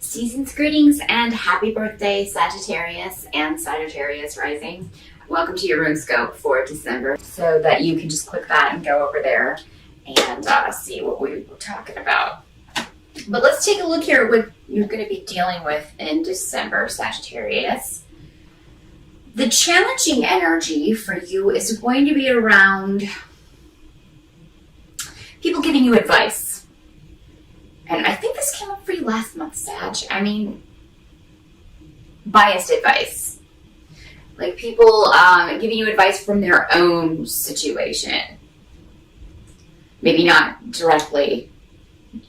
Season's greetings and happy birthday, Sagittarius and Sagittarius rising. Welcome to your RuneScope for December, so that you can just click that and go over there and see what we were talking about. But let's take a look here at what you're going to be dealing with in December, Sagittarius. The challenging energy for you is going to be around people giving you advice. And I think this came up for you last month, Sag. I mean, biased advice. Like people giving you advice from their own situation. Maybe not directly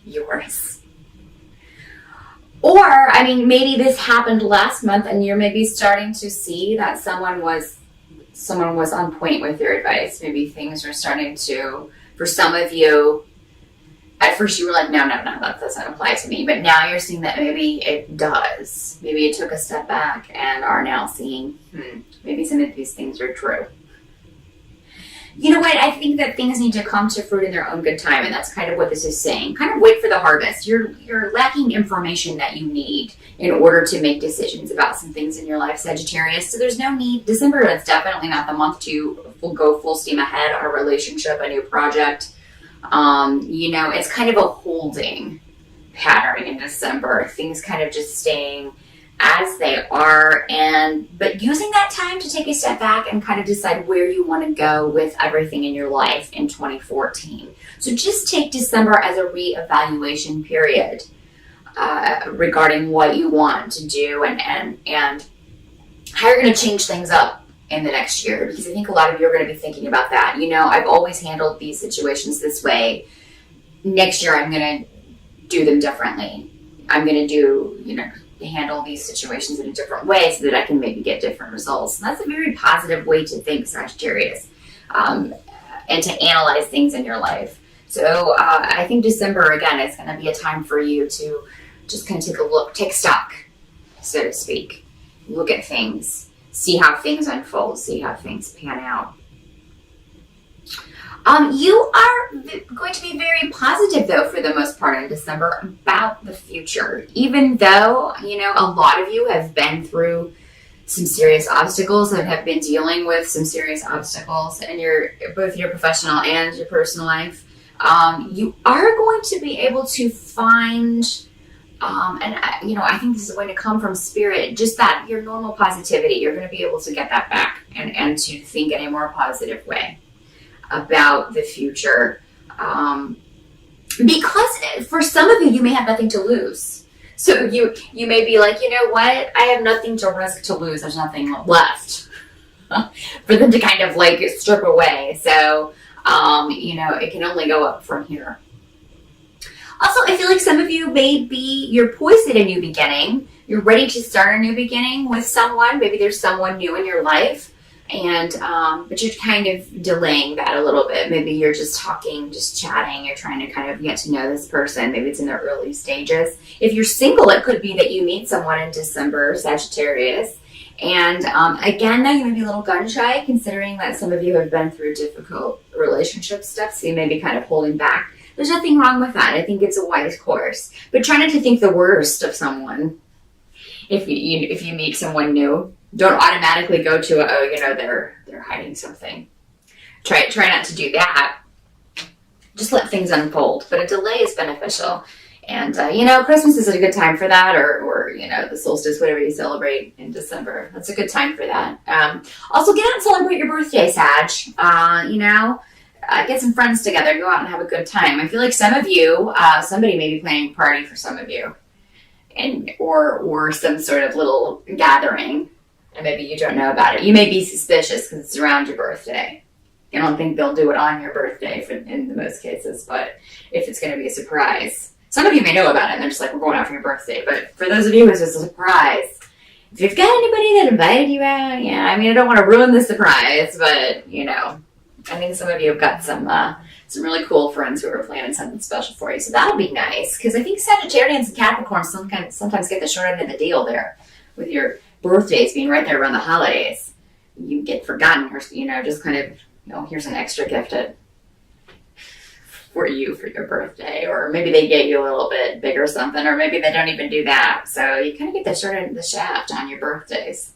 yours. Or, I mean, maybe this happened last month and you're maybe starting to see that someone was on point with your advice. Maybe things are starting to, for some of you, at first you were like, no, that doesn't apply to me. But now you're seeing that maybe it does. Maybe you took a step back and are now seeing, maybe some of these things are true. You know what? I think that things need to come to fruit in their own good time. And that's kind of what this is saying. Kind of wait for the harvest. You're lacking information that you need in order to make decisions about some things in your life, Sagittarius. So there's no need. December is definitely not the month to go full steam ahead on a relationship, a new project. You know, it's kind of a holding pattern in December. Things kind of just staying as they are, but using that time to take a step back and kind of decide where you want to go with everything in your life in 2014. So just take December as a reevaluation period regarding what you want to do and how you're going to change things up in the next year, because I think a lot of you are going to be thinking about that. You know, I've always handled these situations this way. Next year, I'm going to do them differently. I'm going to handle these situations in a different way so that I can maybe get different results. And that's a very positive way to think, Sagittarius, and to analyze things in your life. So I think December, again, is going to be a time for you to just kind of take a look, take stock, so to speak. Look at things. See how things unfold, see how things pan out. You are going to be very positive, though, for the most part in December about the future. Even though, you know, a lot of you have been through some serious obstacles and have been dealing with some serious obstacles in both your professional and your personal life, you are going to be able to find... I think this is going to come from spirit, just that your normal positivity, you're going to be able to get that back and to think in a more positive way about the future. Because for some of you, you may have nothing to lose. So you may be like, you know what? I have nothing to risk to lose. There's nothing left for them to kind of like strip away. So, it can only go up from here. Also, I feel like some of you you're poised at a new beginning. You're ready to start a new beginning with someone. Maybe there's someone new in your life, but you're kind of delaying that a little bit. Maybe you're just talking, just chatting. You're trying to kind of get to know this person. Maybe it's in the early stages. If you're single, it could be that you meet someone in December, Sagittarius. And again, though, you may be a little gun shy, considering that some of you have been through difficult relationship stuff, so you may be kind of holding back. There's nothing wrong with that. I think it's a wise course. But try not to think the worst of someone. If you meet someone new, don't automatically go to they're hiding something. Try not to do that. Just let things unfold. But a delay is beneficial. And Christmas is a good time for that, or the solstice, whatever you celebrate in December. That's a good time for that. Also, get out and celebrate your birthday, Sag. Get some friends together, go out and have a good time. I feel like some of you, somebody may be planning a party for some of you, or some sort of little gathering, and maybe you don't know about it. You may be suspicious because it's around your birthday. I don't think they'll do it on your birthday in the most cases, but if it's going to be a surprise. Some of you may know about it, and they're just like, we're going out for your birthday. But for those of you who's just a surprise, if you've got anybody that invited you out, I don't want to ruin the surprise, but, I think some of you have got some really cool friends who are planning something special for you. So that'll be nice, because I think Sagittarians and Capricorns sometimes get the short end of the deal there with your birthdays being right there around the holidays. You get forgotten, or just kind of, here's an extra gift at for you for your birthday, or maybe they get you a little bit bigger something, or maybe they don't even do that. So you kind of get the short end of the shaft on your birthdays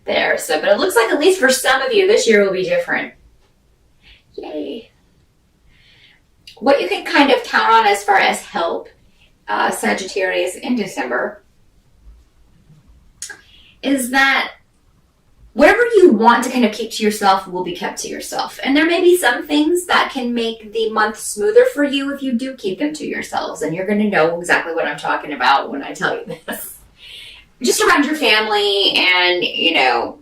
there. So, but it looks like at least for some of you, this year will be different. Yay. What you can kind of count on as far as help, Sagittarius, in December, is that whatever you want to kind of keep to yourself will be kept to yourself. And there may be some things that can make the month smoother for you if you do keep them to yourselves. And you're going to know exactly what I'm talking about when I tell you this. Just around your family, and, you know,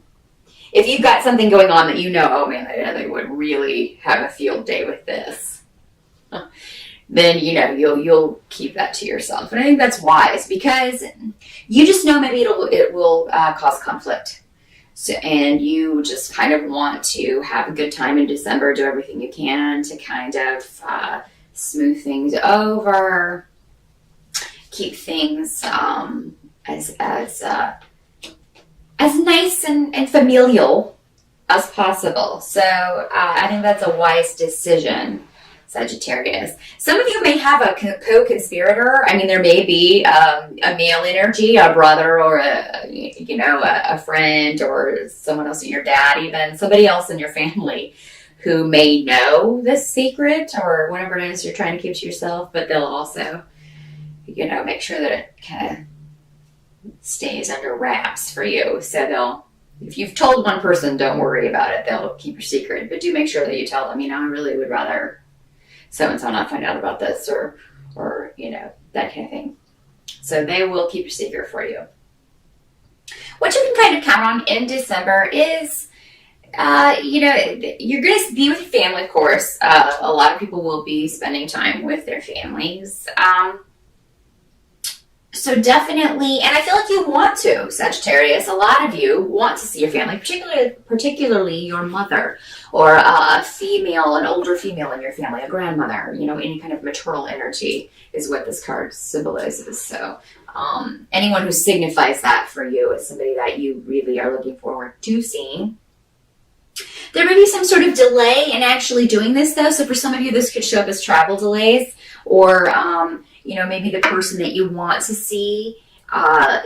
if you've got something going on that you know, oh man, they would really have a field day with this, then, you know, you'll keep that to yourself. And I think that's wise, because you just know maybe it will cause conflict. So, and you just kind of want to have a good time in December, do everything you can to kind of smooth things over, keep things as nice and familial as possible. So I think that's a wise decision, Sagittarius. Some of you may have a co-conspirator. I mean, there may be a male energy, a brother, or a friend, or someone else, your dad, even somebody else in your family who may know this secret or whatever it is you're trying to keep to yourself, but they'll also, make sure that it kind of stays under wraps for you. So if you've told one person, don't worry about it. They'll keep your secret, but do make sure that you tell them, I really would rather so-and-so not find out about this, or that kind of thing. So they will keep your secret for you. What you can kind of count on in December is, you're going to be with your family, of course. A lot of people will be spending time with their families. So definitely, and I feel like you want to, Sagittarius. A lot of you want to see your family, particularly your mother, or a female, an older female in your family, a grandmother, any kind of maternal energy is what this card symbolizes. So anyone who signifies that for you is somebody that you really are looking forward to seeing. There may be some sort of delay in actually doing this, though. So for some of you, this could show up as travel delays, or maybe the person that you want to see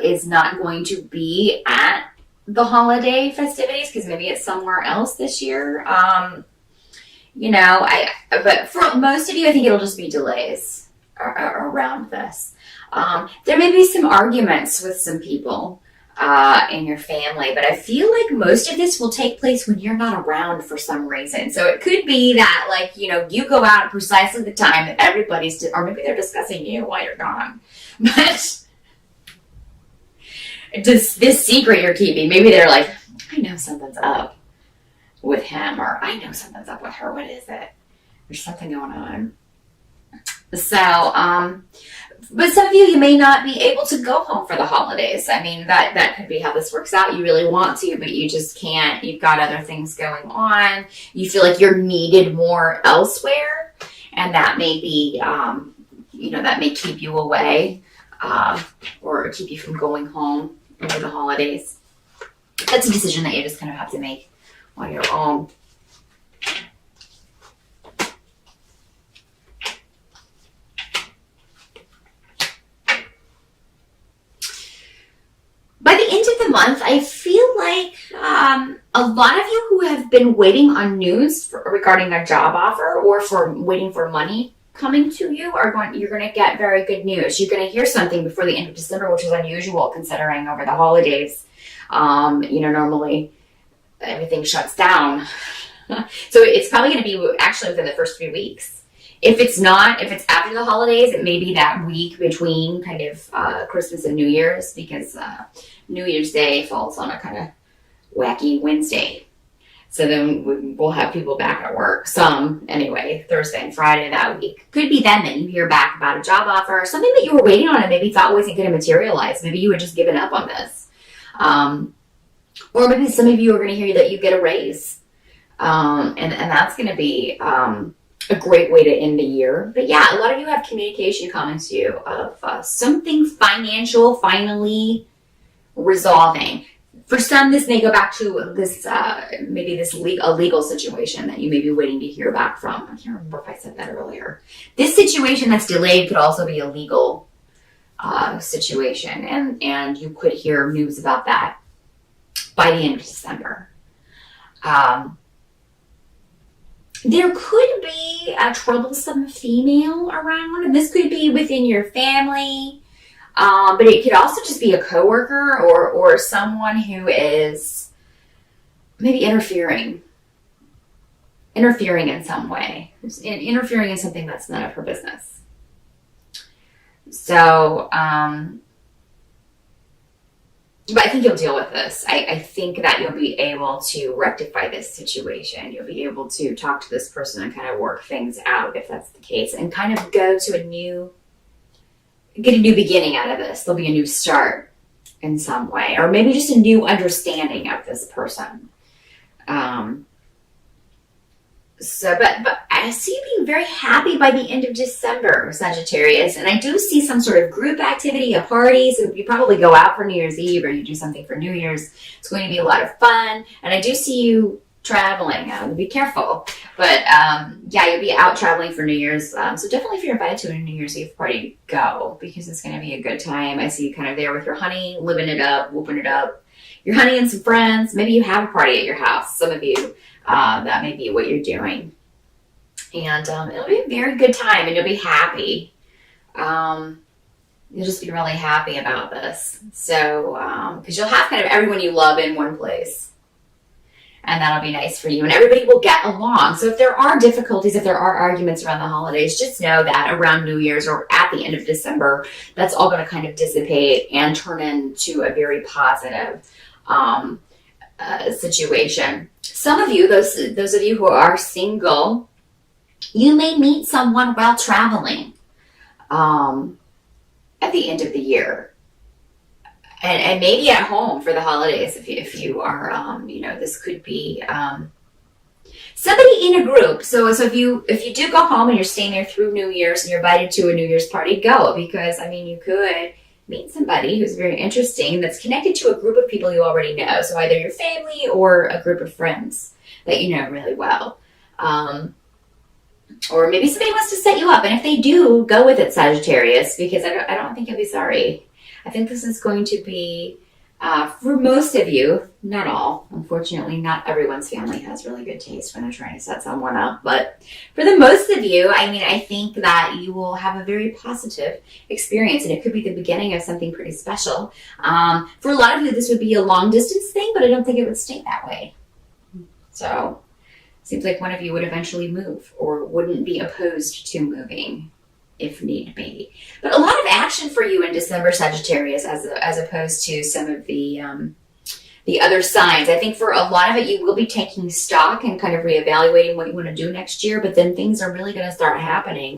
is not going to be at the holiday festivities because maybe it's somewhere else this year. But for most of you, I think it'll just be delays around this. There may be some arguments with some people in your family, but I feel like most of this will take place when you're not around for some reason. So it could be that, you go out at precisely the time that everybody's, or maybe they're discussing you while you're gone. But this secret you're keeping, maybe they're like, I know something's up with him, or I know something's up with her. What is it? There's something going on. So, but some of you may not be able to go home for the holidays. I mean, that could be how this works out. You really want to, but you just can't. You've got other things going on. You feel like you're needed more elsewhere, and that may be, that may keep you away, or keep you from going home over the holidays. That's a decision that you just kind of have to make on your own. By the end of the month, I feel like a lot of you who have been waiting on news regarding a job offer, or for waiting for money coming to you, you're going to get very good news. You're going to hear something before the end of December, which is unusual considering over the holidays, normally everything shuts down. So it's probably going to be actually within the first 3 weeks. If it's after the holidays, it may be that week between kind of Christmas and New Year's, because New Year's Day falls on a kind of wacky Wednesday. So then we'll have people back at work, some anyway, Thursday and Friday that week. Could be then that you hear back about a job offer, or something that you were waiting on and maybe thought wasn't going to materialize. Maybe you had just given up on this. Or maybe some of you are going to hear that you get a raise. And that's going to be a great way to end the year. But yeah, a lot of you have communication coming to you of something financial finally resolving. For some, this may go back to this, maybe this a legal situation that you may be waiting to hear back from. I can't remember if I said that earlier. This situation that's delayed could also be a legal situation, and you could hear news about that by the end of December. There could be a troublesome female around, and this could be within your family. But it could also just be a coworker or someone who is maybe interfering in some way, interfering in something that's none of her business. So, but I think you'll deal with this. I think that you'll be able to rectify this situation. You'll be able to talk to this person and kind of work things out if that's the case, and kind of go to get a new beginning out of this. There'll be a new start in some way, or maybe just a new understanding of this person. But I see you being very happy by the end of December, Sagittarius. And I do see some sort of group activity, a party. So you probably go out for New Year's Eve or you do something for New Year's. It's going to be a lot of fun. And I do see you traveling. Be careful. But yeah, you'll be out traveling for New Year's. So definitely if you're invited to a New Year's Eve party, go. Because it's going to be a good time. I see you kind of there with your honey, living it up, whooping it up. Your honey and some friends. Maybe you have a party at your house. Some of you. That may be what you're doing. And it'll be a very good time and you'll be happy. You'll just be really happy about this. So, because you'll have kind of everyone you love in one place. And that'll be nice for you. And everybody will get along. So if there are difficulties, if there are arguments around the holidays, just know that around New Year's or at the end of December, that's all going to kind of dissipate and turn into a very positive situation. Some of you, those of you who are single, you may meet someone while traveling at the end of the year. And maybe at home for the holidays if you are, this could be somebody in a group. So if you do go home and you're staying there through New Year's and you're invited to a New Year's party, go. Because, you could meet somebody who's very interesting that's connected to a group of people you already know. So either your family or a group of friends that you know really well. Or maybe somebody wants to set you up. And if they do, go with it, Sagittarius, because I don't think you'll be sorry. I think this is going to be, for most of you, not all. Unfortunately, not everyone's family has really good taste when they're trying to set someone up. But for the most of you, I think that you will have a very positive experience. And it could be the beginning of something pretty special. For a lot of you, this would be a long distance thing, but I don't think it would stay that way. So it seems like one of you would eventually move or wouldn't be opposed to moving if need be. But a lot of action for you in December, Sagittarius, as opposed to some of the other signs. I think for a lot of it, you will be taking stock and kind of reevaluating what you want to do next year, but then things are really going to start happening